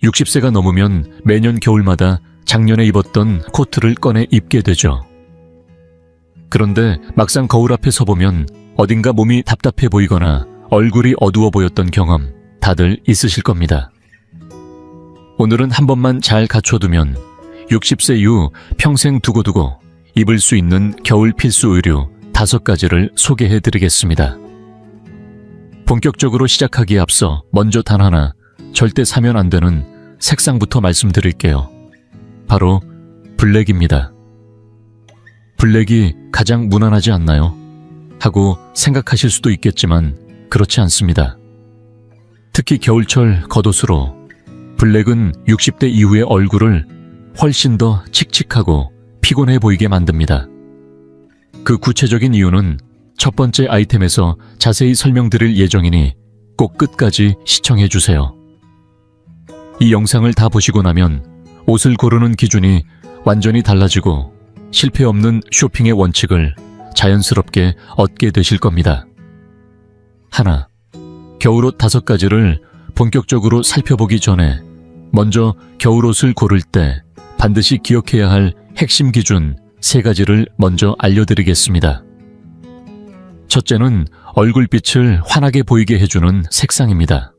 60세가 넘으면 매년 겨울마다 작년에 입었던 코트를 꺼내 입게 되죠. 그런데 막상 거울 앞에 서보면 어딘가 몸이 답답해 보이거나 얼굴이 어두워 보였던 경험 다들 있으실 겁니다. 오늘은 한 번만 잘 갖춰두면 60세 이후 평생 두고두고 입을 수 있는 겨울 필수 의류 5가지를 소개해드리겠습니다. 본격적으로 시작하기에 앞서 먼저 단 하나 절대 사면 안 되는 색상부터 말씀드릴게요. 바로 블랙입니다. 블랙이 가장 무난하지 않나요? 하고 생각하실 수도 있겠지만 그렇지 않습니다. 특히 겨울철 겉옷으로 블랙은 60대 이후의 얼굴을 훨씬 더 칙칙하고 피곤해 보이게 만듭니다. 그 구체적인 이유는 첫 번째 아이템에서 자세히 설명드릴 예정이니 꼭 끝까지 시청해 주세요. 이 영상을 다 보시고 나면 옷을 고르는 기준이 완전히 달라지고 실패 없는 쇼핑의 원칙을 자연스럽게 얻게 되실 겁니다. 하나, 겨울옷 5가지를 본격적으로 살펴보기 전에 먼저 겨울옷을 고를 때 반드시 기억해야 할 핵심 기준 3가지를 먼저 알려드리겠습니다. 첫째는 얼굴빛을 환하게 보이게 해주는 색상입니다.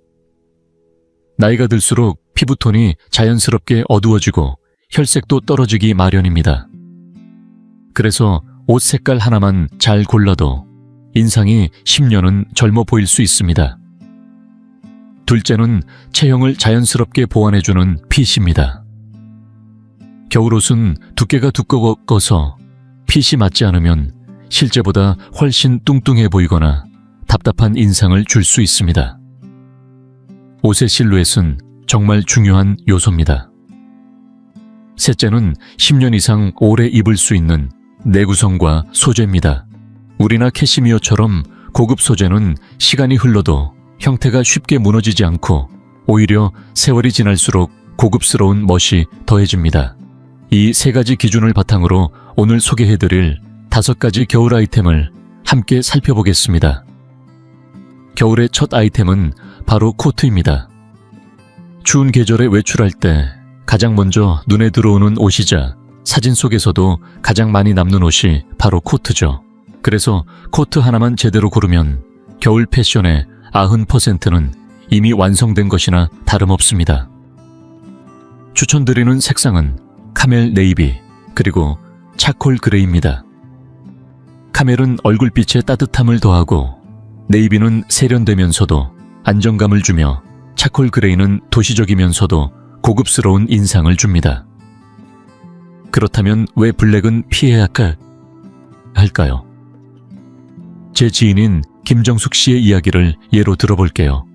나이가 들수록 피부톤이 자연스럽게 어두워지고 혈색도 떨어지기 마련입니다. 그래서 옷 색깔 하나만 잘 골라도 인상이 10년은 젊어 보일 수 있습니다. 둘째는 체형을 자연스럽게 보완해주는 핏입니다. 겨울옷은 두께가 두꺼워서 핏이 맞지 않으면 실제보다 훨씬 뚱뚱해 보이거나 답답한 인상을 줄 수 있습니다. 옷의 실루엣은 정말 중요한 요소입니다. 셋째는 10년 이상 오래 입을 수 있는 내구성과 소재입니다. 울이나 캐시미어처럼 고급 소재는 시간이 흘러도 형태가 쉽게 무너지지 않고 오히려 세월이 지날수록 고급스러운 멋이 더해집니다. 이 3가지 기준을 바탕으로 오늘 소개해드릴 5가지 겨울 아이템을 함께 살펴보겠습니다. 겨울의 첫 아이템은 바로 코트입니다. 추운 계절에 외출할 때 가장 먼저 눈에 들어오는 옷이자 사진 속에서도 가장 많이 남는 옷이 바로 코트죠. 그래서 코트 하나만 제대로 고르면 겨울 패션의 90%는 이미 완성된 것이나 다름없습니다. 추천드리는 색상은 카멜 네이비 그리고 차콜 그레이입니다. 카멜은 얼굴빛에 따뜻함을 더하고 네이비는 세련되면서도 안정감을 주며 차콜 그레이는 도시적이면서도 고급스러운 인상을 줍니다. 그렇다면 왜 블랙은 피해야 할까요? 제 지인인 김정숙 씨의 이야기를 예로 들어볼게요.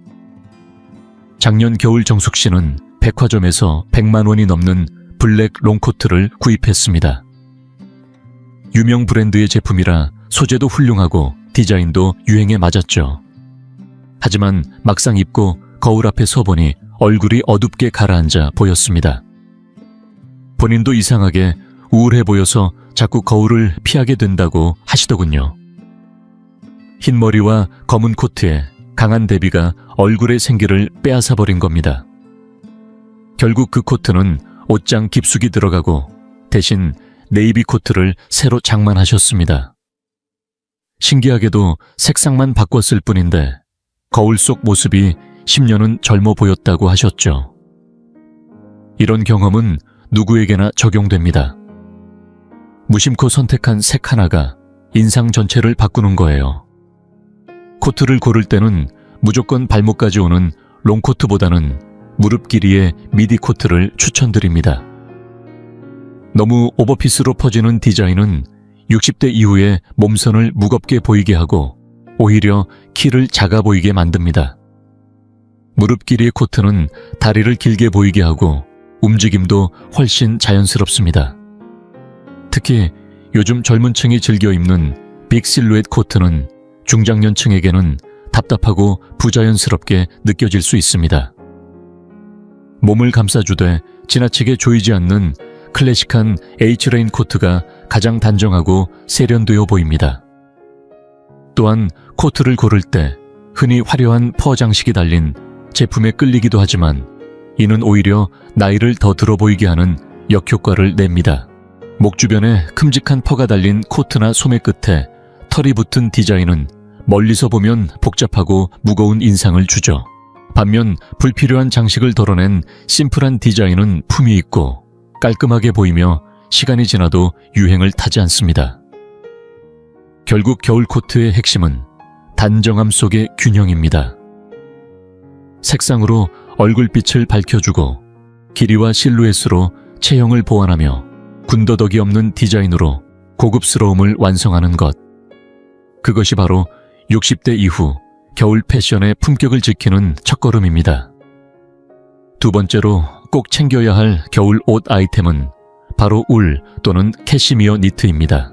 작년 겨울 정숙 씨는 백화점에서 100만 원이 넘는 블랙 롱코트를 구입했습니다. 유명 브랜드의 제품이라 소재도 훌륭하고 디자인도 유행에 맞았죠. 하지만 막상 입고 거울 앞에 서보니 얼굴이 어둡게 가라앉아 보였습니다. 본인도 이상하게 우울해 보여서 자꾸 거울을 피하게 된다고 하시더군요. 흰 머리와 검은 코트에 강한 대비가 얼굴의 생기를 빼앗아버린 겁니다. 결국 그 코트는 옷장 깊숙이 들어가고 대신 네이비 코트를 새로 장만하셨습니다. 신기하게도 색상만 바꿨을 뿐인데 거울 속 모습이 10년은 젊어 보였다고 하셨죠. 이런 경험은 누구에게나 적용됩니다. 무심코 선택한 색 하나가 인상 전체를 바꾸는 거예요. 코트를 고를 때는 무조건 발목까지 오는 롱코트보다는 무릎 길이의 미디 코트를 추천드립니다. 너무 오버핏으로 퍼지는 디자인은 60대 이후에 몸선을 무겁게 보이게 하고 오히려 키를 작아 보이게 만듭니다. 무릎 길이의 코트는 다리를 길게 보이게 하고 움직임도 훨씬 자연스럽습니다. 특히 요즘 젊은 층이 즐겨 입는 빅 실루엣 코트는 중장년층에게는 답답하고 부자연스럽게 느껴질 수 있습니다. 몸을 감싸주되 지나치게 조이지 않는 클래식한 H레인 코트가 가장 단정하고 세련되어 보입니다. 또한 코트를 고를 때 흔히 화려한 퍼 장식이 달린 제품에 끌리기도 하지만 이는 오히려 나이를 더 들어 보이게 하는 역효과를 냅니다. 목 주변에 큼직한 퍼가 달린 코트나 소매 끝에 털이 붙은 디자인은 멀리서 보면 복잡하고 무거운 인상을 주죠. 반면 불필요한 장식을 덜어낸 심플한 디자인은 품이 있고 깔끔하게 보이며 시간이 지나도 유행을 타지 않습니다. 결국 겨울 코트의 핵심은 단정함 속의 균형입니다. 색상으로 얼굴빛을 밝혀주고 길이와 실루엣으로 체형을 보완하며 군더더기 없는 디자인으로 고급스러움을 완성하는 것. 그것이 바로 60대 이후 겨울 패션의 품격을 지키는 첫걸음입니다. 두 번째로 꼭 챙겨야 할 겨울 옷 아이템은 바로 울 또는 캐시미어 니트입니다.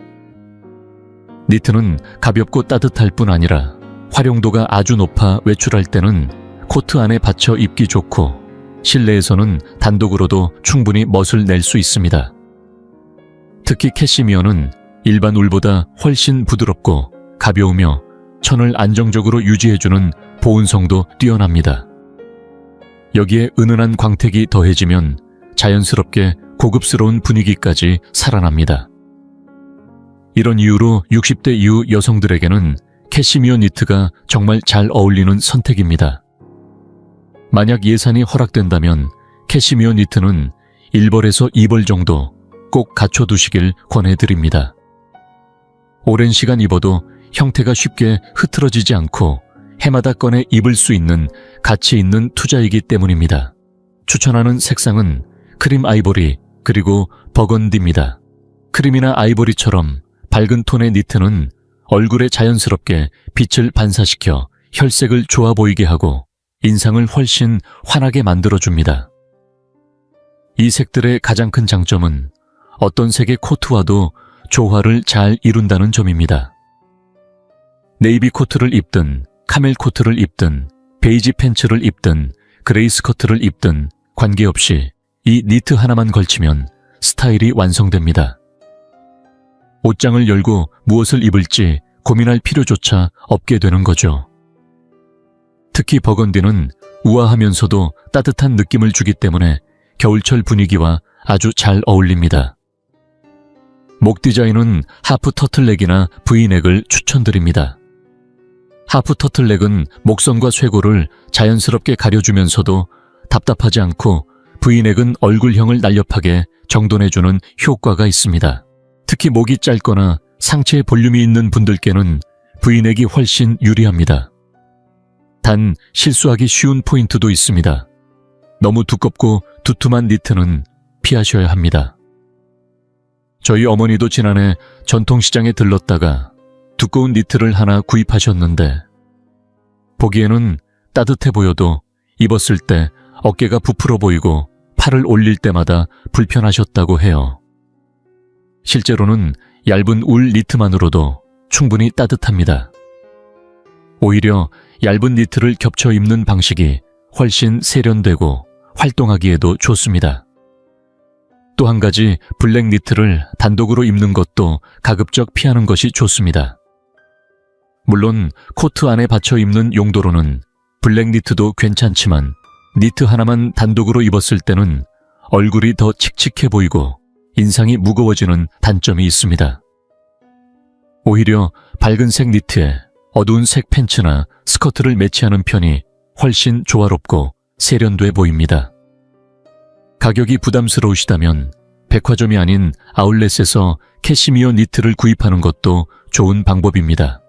니트는 가볍고 따뜻할 뿐 아니라 활용도가 아주 높아 외출할 때는 코트 안에 받쳐 입기 좋고 실내에서는 단독으로도 충분히 멋을 낼 수 있습니다. 특히 캐시미어는 일반 울보다 훨씬 부드럽고 가벼우며 천을 안정적으로 유지해주는 보온성도 뛰어납니다. 여기에 은은한 광택이 더해지면 자연스럽게 고급스러운 분위기까지 살아납니다. 이런 이유로 60대 이후 여성들에게는 캐시미어 니트가 정말 잘 어울리는 선택입니다. 만약 예산이 허락된다면 캐시미어 니트는 1벌에서 2벌 정도 꼭 갖춰두시길 권해드립니다. 오랜 시간 입어도 형태가 쉽게 흐트러지지 않고 해마다 꺼내 입을 수 있는 가치 있는 투자이기 때문입니다. 추천하는 색상은 크림 아이보리 그리고 버건디입니다. 크림이나 아이보리처럼 밝은 톤의 니트는 얼굴에 자연스럽게 빛을 반사시켜 혈색을 좋아 보이게 하고 인상을 훨씬 환하게 만들어줍니다. 이 색들의 가장 큰 장점은 어떤 색의 코트와도 조화를 잘 이룬다는 점입니다. 네이비 코트를 입든 카멜 코트를 입든 베이지 팬츠를 입든 그레이 스커트를 입든 관계없이 이 니트 하나만 걸치면 스타일이 완성됩니다. 옷장을 열고 무엇을 입을지 고민할 필요조차 없게 되는 거죠. 특히 버건디는 우아하면서도 따뜻한 느낌을 주기 때문에 겨울철 분위기와 아주 잘 어울립니다. 목 디자인은 하프 터틀넥이나 브이넥을 추천드립니다. 하프 터틀넥은 목선과 쇄골을 자연스럽게 가려주면서도 답답하지 않고 브이넥은 얼굴형을 날렵하게 정돈해주는 효과가 있습니다. 특히 목이 짧거나 상체에 볼륨이 있는 분들께는 브이넥이 훨씬 유리합니다. 단 실수하기 쉬운 포인트도 있습니다. 너무 두껍고 두툼한 니트는 피하셔야 합니다. 저희 어머니도 지난해 전통시장에 들렀다가 두꺼운 니트를 하나 구입하셨는데 보기에는 따뜻해 보여도 입었을 때 어깨가 부풀어 보이고 팔을 올릴 때마다 불편하셨다고 해요. 실제로는 얇은 울 니트만으로도 충분히 따뜻합니다. 오히려 얇은 니트를 겹쳐 입는 방식이 훨씬 세련되고 활동하기에도 좋습니다. 또 한 가지 블랙 니트를 단독으로 입는 것도 가급적 피하는 것이 좋습니다. 물론 코트 안에 받쳐 입는 용도로는 블랙 니트도 괜찮지만 니트 하나만 단독으로 입었을 때는 얼굴이 더 칙칙해 보이고 인상이 무거워지는 단점이 있습니다. 오히려 밝은 색 니트에 어두운 색 팬츠나 스커트를 매치하는 편이 훨씬 조화롭고 세련돼 보입니다. 가격이 부담스러우시다면 백화점이 아닌 아울렛에서 캐시미어 니트를 구입하는 것도 좋은 방법입니다.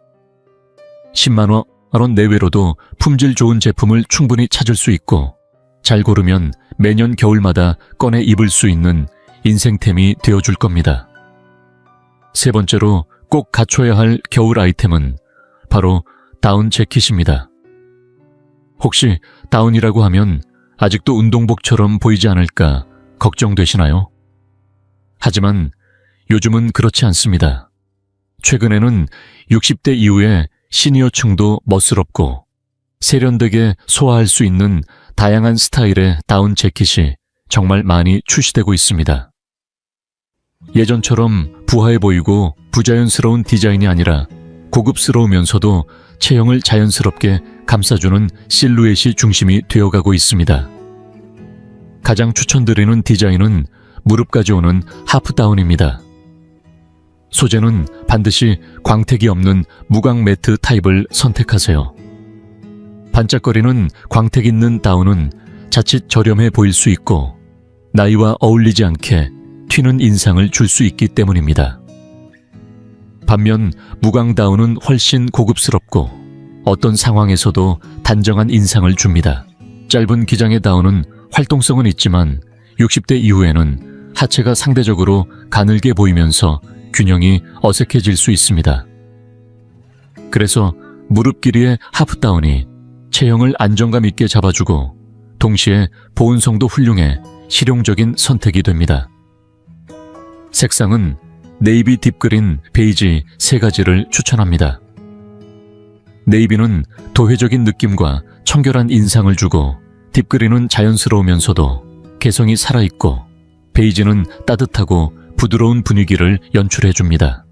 10만 원 내외로도 품질 좋은 제품을 충분히 찾을 수 있고 잘 고르면 매년 겨울마다 꺼내 입을 수 있는 인생템이 되어줄 겁니다. 세 번째로 꼭 갖춰야 할 겨울 아이템은 바로 다운 재킷입니다. 혹시 다운이라고 하면 아직도 운동복처럼 보이지 않을까 걱정되시나요? 하지만 요즘은 그렇지 않습니다. 최근에는 60대 이후에 시니어층도 멋스럽고 세련되게 소화할 수 있는 다양한 스타일의 다운 재킷이 정말 많이 출시되고 있습니다. 예전처럼 부하해 보이고 부자연스러운 디자인이 아니라 고급스러우면서도 체형을 자연스럽게 감싸주는 실루엣이 중심이 되어가고 있습니다. 가장 추천드리는 디자인은 무릎까지 오는 하프다운입니다. 소재는 반드시 광택이 없는 무광 매트 타입을 선택하세요. 반짝거리는 광택 있는 다운은 자칫 저렴해 보일 수 있고 나이와 어울리지 않게 튀는 인상을 줄 수 있기 때문입니다. 반면 무광 다운은 훨씬 고급스럽고 어떤 상황에서도 단정한 인상을 줍니다. 짧은 기장의 다운은 활동성은 있지만 60대 이후에는 하체가 상대적으로 가늘게 보이면서 균형이 어색해질 수 있습니다. 그래서 무릎 길이의 하프다운이 체형을 안정감 있게 잡아주고 동시에 보온성도 훌륭해 실용적인 선택이 됩니다. 색상은 네이비 딥그린, 베이지 3가지를 추천합니다. 네이비는 도회적인 느낌과 청결한 인상을 주고 딥그린은 자연스러우면서도 개성이 살아있고 베이지는 따뜻하고 부드러운 분위기를 연출해줍니다.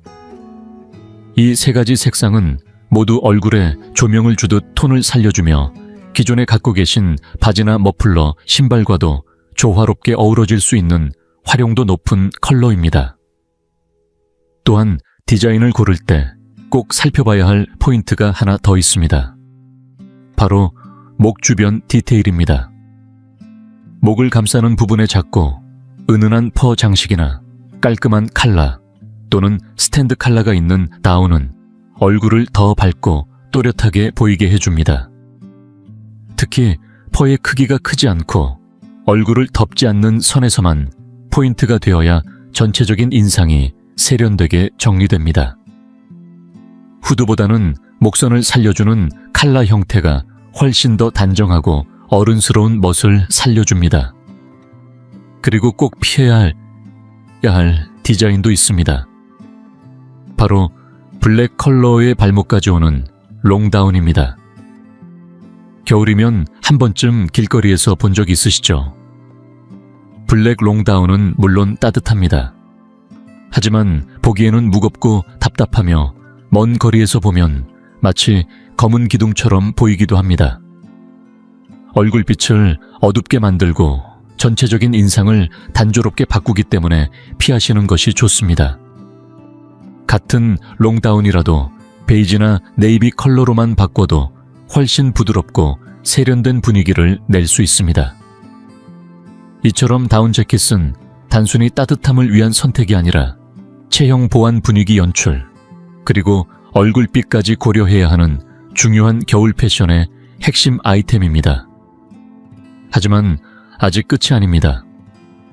이 3가지 색상은 모두 얼굴에 조명을 주듯 톤을 살려주며 기존에 갖고 계신 바지나 머플러, 신발과도 조화롭게 어우러질 수 있는 활용도 높은 컬러입니다. 또한 디자인을 고를 때 꼭 살펴봐야 할 포인트가 하나 더 있습니다. 바로 목 주변 디테일입니다. 목을 감싸는 부분의 작고 은은한 퍼 장식이나 깔끔한 칼라 또는 스탠드 칼라가 있는 다운은 얼굴을 더 밝고 또렷하게 보이게 해줍니다. 특히 퍼의 크기가 크지 않고 얼굴을 덮지 않는 선에서만 포인트가 되어야 전체적인 인상이 세련되게 정리됩니다. 후드보다는 목선을 살려주는 칼라 형태가 훨씬 더 단정하고 어른스러운 멋을 살려줍니다. 그리고 꼭 피해야 할 디자인도 있습니다. 바로 블랙 컬러의 발목까지 오는 롱다운입니다. 겨울이면 한 번쯤 길거리에서 본 적 있으시죠? 블랙 롱다운은 물론 따뜻합니다. 하지만 보기에는 무겁고 답답하며 먼 거리에서 보면 마치 검은 기둥처럼 보이기도 합니다. 얼굴빛을 어둡게 만들고 전체적인 인상을 단조롭게 바꾸기 때문에 피하시는 것이 좋습니다. 같은 롱다운이라도 베이지나 네이비 컬러로만 바꿔도 훨씬 부드럽고 세련된 분위기를 낼 수 있습니다. 이처럼 다운 재킷은 단순히 따뜻함을 위한 선택이 아니라 체형 보완 분위기 연출, 그리고 얼굴빛까지 고려해야 하는 중요한 겨울 패션의 핵심 아이템입니다. 하지만 아직 끝이 아닙니다.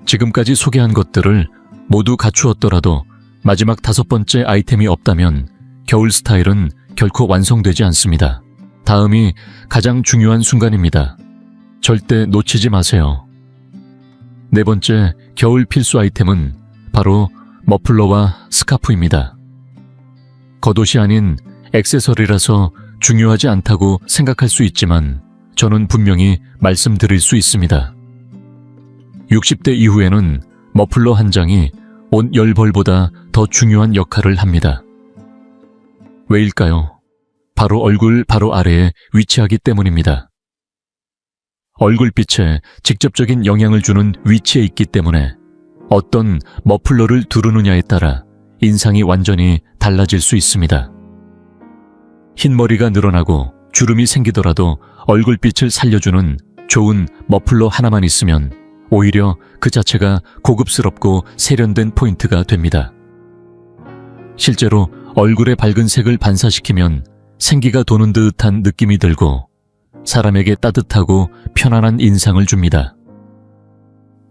지금까지 소개한 것들을 모두 갖추었더라도 마지막 5번째 아이템이 없다면 겨울 스타일은 결코 완성되지 않습니다. 다음이 가장 중요한 순간입니다. 절대 놓치지 마세요. 4번째 겨울 필수 아이템은 바로 머플러와 스카프입니다. 겉옷이 아닌 액세서리라서 중요하지 않다고 생각할 수 있지만 저는 분명히 말씀드릴 수 있습니다. 60대 이후에는 머플러 한 장이 옷 열벌보다 더 중요한 역할을 합니다. 왜일까요? 바로 얼굴 바로 아래에 위치하기 때문입니다. 얼굴빛에 직접적인 영향을 주는 위치에 있기 때문에 어떤 머플러를 두르느냐에 따라 인상이 완전히 달라질 수 있습니다. 흰머리가 늘어나고 주름이 생기더라도 얼굴빛을 살려주는 좋은 머플러 하나만 있으면 오히려 그 자체가 고급스럽고 세련된 포인트가 됩니다. 실제로 얼굴의 밝은 색을 반사시키면 생기가 도는 듯한 느낌이 들고 사람에게 따뜻하고 편안한 인상을 줍니다.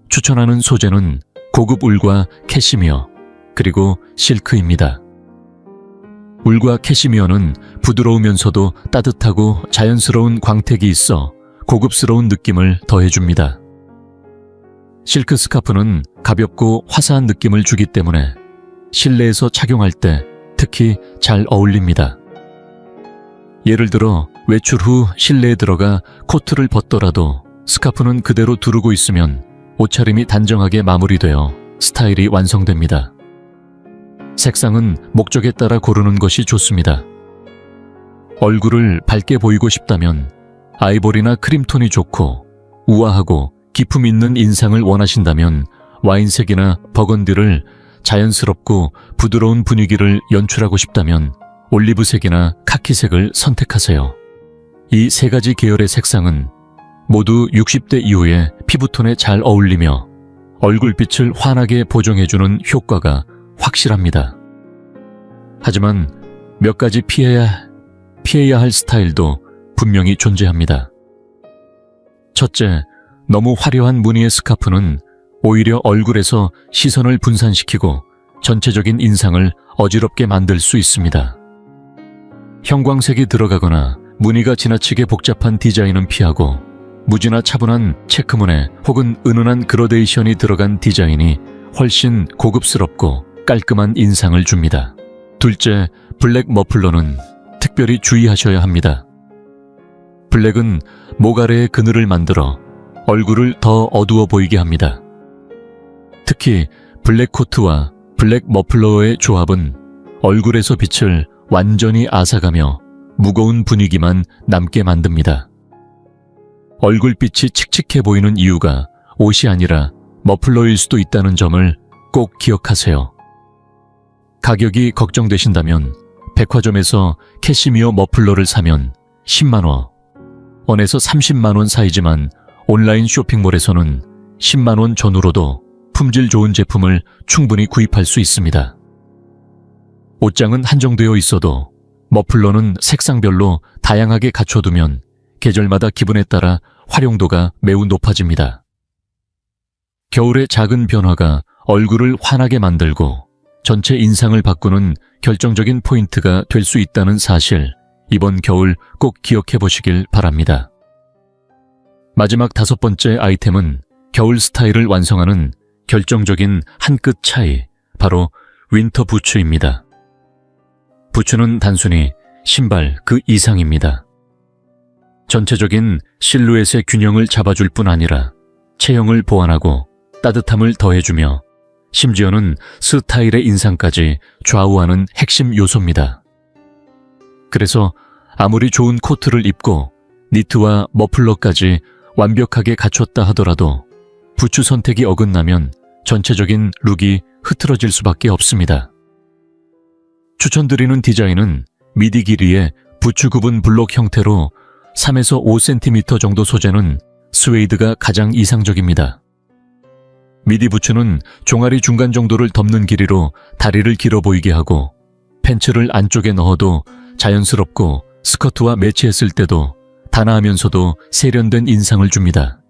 추천하는 소재는 고급 울과 캐시미어, 그리고 실크입니다. 울과 캐시미어는 부드러우면서도 따뜻하고 자연스러운 광택이 있어 고급스러운 느낌을 더해줍니다. 실크 스카프는 가볍고 화사한 느낌을 주기 때문에 실내에서 착용할 때 특히 잘 어울립니다. 예를 들어 외출 후 실내에 들어가 코트를 벗더라도 스카프는 그대로 두르고 있으면 옷차림이 단정하게 마무리되어 스타일이 완성됩니다. 색상은 목적에 따라 고르는 것이 좋습니다. 얼굴을 밝게 보이고 싶다면 아이보리나 크림톤이 좋고 우아하고 기품 있는 인상을 원하신다면 와인색이나 버건디를, 자연스럽고 부드러운 분위기를 연출하고 싶다면 올리브색이나 카키색을 선택하세요. 이 세 가지 계열의 색상은 모두 60대 이후에 피부톤에 잘 어울리며 얼굴빛을 환하게 보정해주는 효과가 확실합니다. 하지만 몇 가지 피해야 할 스타일도 분명히 존재합니다. 첫째, 너무 화려한 무늬의 스카프는 오히려 얼굴에서 시선을 분산시키고 전체적인 인상을 어지럽게 만들 수 있습니다. 형광색이 들어가거나 무늬가 지나치게 복잡한 디자인은 피하고 무지나 차분한 체크무늬 혹은 은은한 그라데이션이 들어간 디자인이 훨씬 고급스럽고 깔끔한 인상을 줍니다. 둘째, 블랙 머플러는 특별히 주의하셔야 합니다. 블랙은 목 아래의 그늘을 만들어 얼굴을 더 어두워 보이게 합니다. 특히 블랙 코트와 블랙 머플러의 조합은 얼굴에서 빛을 완전히 앗아가며 무거운 분위기만 남게 만듭니다. 얼굴빛이 칙칙해 보이는 이유가 옷이 아니라 머플러일 수도 있다는 점을 꼭 기억하세요. 가격이 걱정되신다면 백화점에서 캐시미어 머플러를 사면 10만 원에서 30만 원 사이지만 온라인 쇼핑몰에서는 10만 원 전후로도 품질 좋은 제품을 충분히 구입할 수 있습니다. 옷장은 한정되어 있어도 머플러는 색상별로 다양하게 갖춰두면 계절마다 기분에 따라 활용도가 매우 높아집니다. 겨울의 작은 변화가 얼굴을 환하게 만들고 전체 인상을 바꾸는 결정적인 포인트가 될 수 있다는 사실, 이번 겨울 꼭 기억해 보시길 바랍니다. 마지막 5번째 아이템은 겨울 스타일을 완성하는 결정적인 한 끗 차이, 바로 윈터 부츠입니다. 부츠는 단순히 신발 그 이상입니다. 전체적인 실루엣의 균형을 잡아줄 뿐 아니라 체형을 보완하고 따뜻함을 더해주며 심지어는 스타일의 인상까지 좌우하는 핵심 요소입니다. 그래서 아무리 좋은 코트를 입고 니트와 머플러까지 완벽하게 갖췄다 하더라도 부츠 선택이 어긋나면 전체적인 룩이 흐트러질 수밖에 없습니다. 추천드리는 디자인은 미디 길이의 부츠 구분 블록 형태로 3에서 5cm 정도 소재는 스웨이드가 가장 이상적입니다. 미디 부츠는 종아리 중간 정도를 덮는 길이로 다리를 길어 보이게 하고 팬츠를 안쪽에 넣어도 자연스럽고 스커트와 매치했을 때도 단아하면서도 세련된 인상을 줍니다.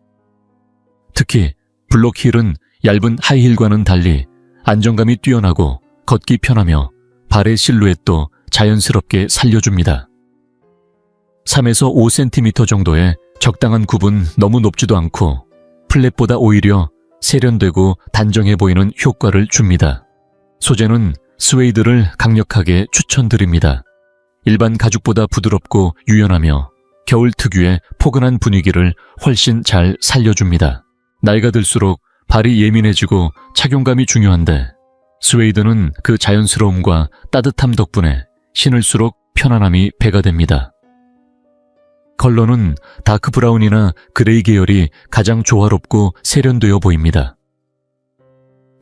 특히 블록 힐은 얇은 하이힐과는 달리 안정감이 뛰어나고 걷기 편하며 발의 실루엣도 자연스럽게 살려줍니다. 3에서 5cm 정도의 적당한 굽은 너무 높지도 않고 플랫보다 오히려 세련되고 단정해 보이는 효과를 줍니다. 소재는 스웨이드를 강력하게 추천드립니다. 일반 가죽보다 부드럽고 유연하며 겨울 특유의 포근한 분위기를 훨씬 잘 살려줍니다. 나이가 들수록 발이 예민해지고 착용감이 중요한데 스웨이드는 그 자연스러움과 따뜻함 덕분에 신을수록 편안함이 배가 됩니다. 컬러는 다크 브라운이나 그레이 계열이 가장 조화롭고 세련되어 보입니다.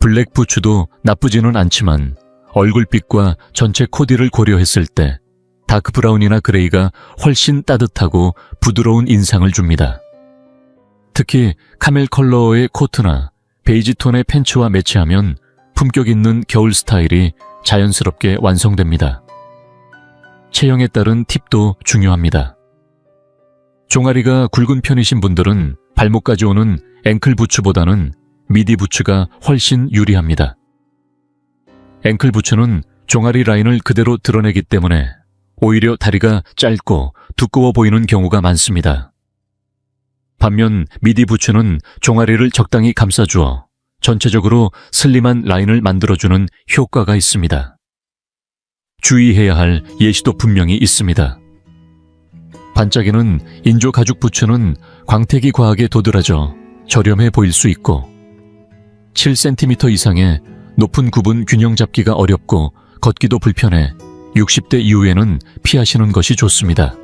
블랙 부츠도 나쁘지는 않지만 얼굴빛과 전체 코디를 고려했을 때 다크 브라운이나 그레이가 훨씬 따뜻하고 부드러운 인상을 줍니다. 특히 카멜 컬러의 코트나 베이지 톤의 팬츠와 매치하면 품격 있는 겨울 스타일이 자연스럽게 완성됩니다. 체형에 따른 팁도 중요합니다. 종아리가 굵은 편이신 분들은 발목까지 오는 앵클 부츠보다는 미디 부츠가 훨씬 유리합니다. 앵클 부츠는 종아리 라인을 그대로 드러내기 때문에 오히려 다리가 짧고 두꺼워 보이는 경우가 많습니다. 반면 미디 부츠는 종아리를 적당히 감싸주어 전체적으로 슬림한 라인을 만들어주는 효과가 있습니다. 주의해야 할 예시도 분명히 있습니다. 반짝이는 인조 가죽 부츠는 광택이 과하게 도드라져 저렴해 보일 수 있고 7cm 이상의 높은 굽은 균형 잡기가 어렵고 걷기도 불편해 60대 이후에는 피하시는 것이 좋습니다.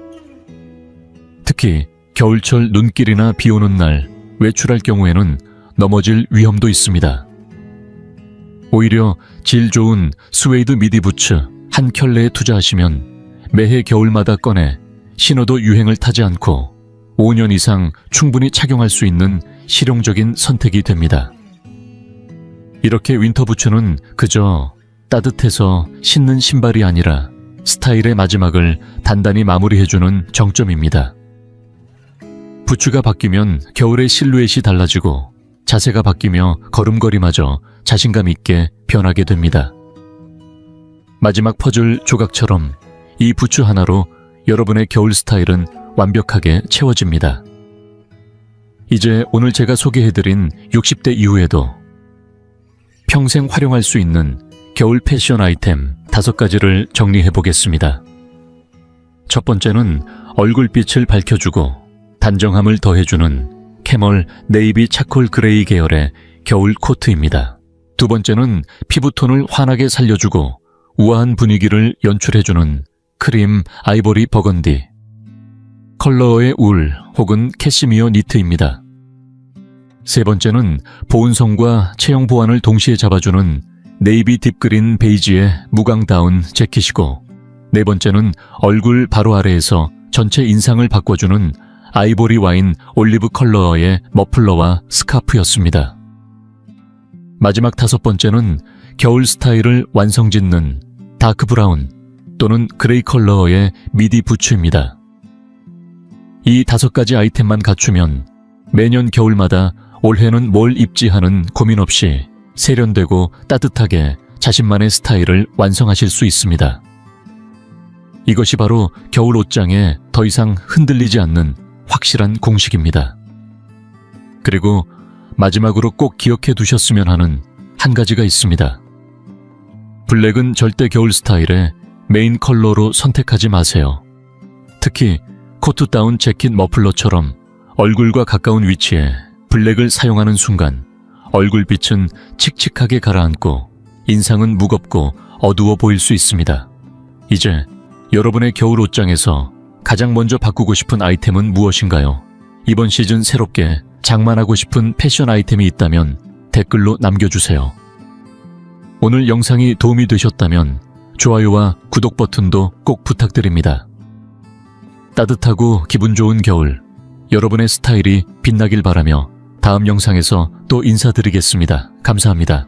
특히 겨울철 눈길이나 비 오는 날 외출할 경우에는 넘어질 위험도 있습니다. 오히려 질 좋은 스웨이드 미디 부츠 한 켤레에 투자하시면 매해 겨울마다 꺼내 신어도 유행을 타지 않고 5년 이상 충분히 착용할 수 있는 실용적인 선택이 됩니다. 이렇게 윈터 부츠는 그저 따뜻해서 신는 신발이 아니라 스타일의 마지막을 단단히 마무리해주는 정점입니다. 부츠가 바뀌면 겨울의 실루엣이 달라지고 자세가 바뀌며 걸음걸이마저 자신감 있게 변하게 됩니다. 마지막 퍼즐 조각처럼 이 부츠 하나로 여러분의 겨울 스타일은 완벽하게 채워집니다. 이제 오늘 제가 소개해드린 60대 이후에도 평생 활용할 수 있는 겨울 패션 아이템 5가지를 정리해보겠습니다. 첫 번째는 얼굴빛을 밝혀주고 단정함을 더해주는 캐멀 네이비 차콜 그레이 계열의 겨울 코트입니다. 두 번째는 피부톤을 환하게 살려주고 우아한 분위기를 연출해주는 크림 아이보리 버건디 컬러의 울 혹은 캐시미어 니트입니다. 세 번째는 보온성과 체형 보완을 동시에 잡아주는 네이비 딥그린 베이지의 무광 다운 재킷이고, 네 번째는 얼굴 바로 아래에서 전체 인상을 바꿔주는 아이보리 와인 올리브 컬러의 머플러와 스카프였습니다. 마지막 5번째는 겨울 스타일을 완성짓는 다크 브라운 또는 그레이 컬러의 미디 부츠입니다. 이 5가지 아이템만 갖추면 매년 겨울마다 올해는 뭘 입지 하는 고민 없이 세련되고 따뜻하게 자신만의 스타일을 완성하실 수 있습니다. 이것이 바로 겨울 옷장에 더 이상 흔들리지 않는 확실한 공식입니다. 그리고 마지막으로 꼭 기억해 두셨으면 하는 한 가지가 있습니다. 블랙은 절대 겨울 스타일의 메인 컬러로 선택하지 마세요. 특히 코트 다운 재킷 머플러처럼 얼굴과 가까운 위치에 블랙을 사용하는 순간 얼굴빛은 칙칙하게 가라앉고 인상은 무겁고 어두워 보일 수 있습니다. 이제 여러분의 겨울 옷장에서 가장 먼저 바꾸고 싶은 아이템은 무엇인가요? 이번 시즌 새롭게 장만하고 싶은 패션 아이템이 있다면 댓글로 남겨주세요. 오늘 영상이 도움이 되셨다면 좋아요와 구독 버튼도 꼭 부탁드립니다. 따뜻하고 기분 좋은 겨울, 여러분의 스타일이 빛나길 바라며 다음 영상에서 또 인사드리겠습니다. 감사합니다.